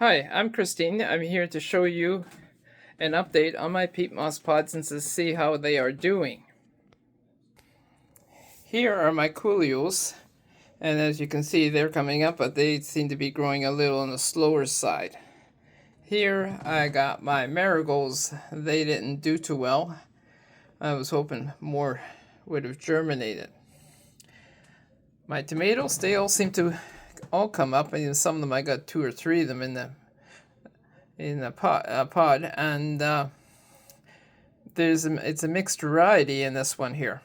Hi, I'm Christine. I'm here to show you an update on my Peatmoss pods and to see how they are doing. Here are my coolioles, and as you can see they're coming up, but they seem to be growing a little on the slower side. Here I got my marigolds. They didn't do too well. I was hoping more would have germinated. My tomatoes, they all seem to all come up, and some of them I got 2 or 3 of them in the pod, and it's a mixed variety in this one here.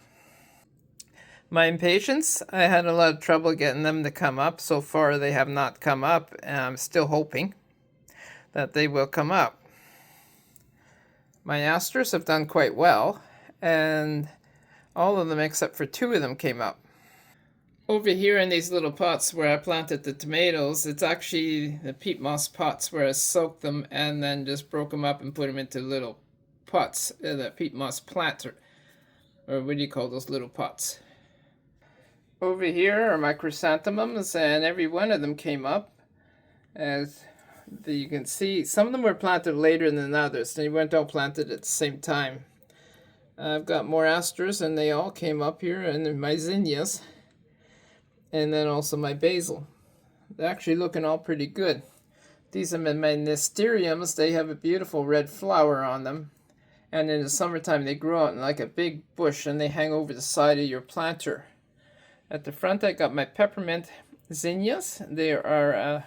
My impatiens, I had a lot of trouble getting them to come up. So far they have not come up, and I'm still hoping that they will come up. My asters have done quite well, and all of them except for 2 of them came up. Over here in these little pots where I planted the tomatoes, it's actually the Peatmoss pots where I soaked them and then just broke them up and put them into little pots, the Peatmoss planter, or what do you call those little pots? Over here are my chrysanthemums, and every one of them came up. As you can see, some of them were planted later than others. They weren't all planted at the same time. I've got more asters, and they all came up here, and my zinnias, and then also my basil. They're actually looking all pretty good. These are my mysteriums. They have a beautiful red flower on them, and in the summertime they grow out in like a big bush, and they hang over the side of your planter. At the front I got my peppermint zinnias. They are a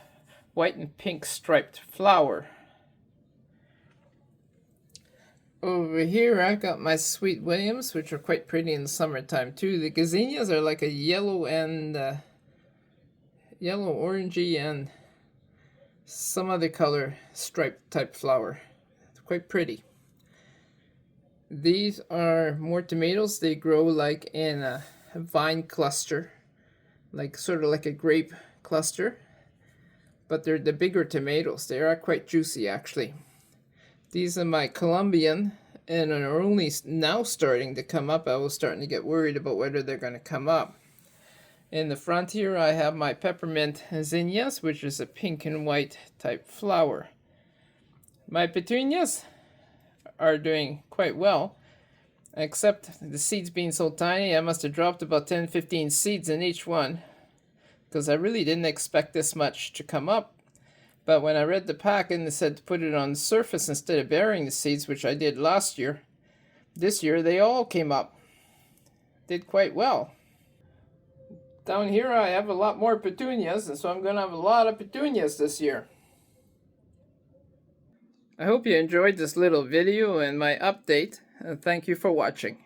white and pink striped flower. Over here I got my sweet williams, which are quite pretty in the summertime too. The gazinias are like a yellow and yellow orangey and some other color striped type flower. It's quite pretty. These are more tomatoes. They grow like in a vine cluster, like sort of like a grape cluster, but they're the bigger tomatoes. They are quite juicy actually. These are my Colombian, and are only now starting to come up. I was starting to get worried about whether they're going to come up. In the front here I have my peppermint zinnias, which is a pink and white type flower. My petunias are doing quite well, except the seeds being so tiny. I must have dropped about 10-15 seeds in each one, because I really didn't expect this much to come up. But when I read the pack and it said to put it on the surface instead of burying the seeds, which I did last year, this year they all came up. Did quite well. Down here I have a lot more petunias, and so I'm going to have a lot of petunias this year. I hope you enjoyed this little video and my update, and thank you for watching.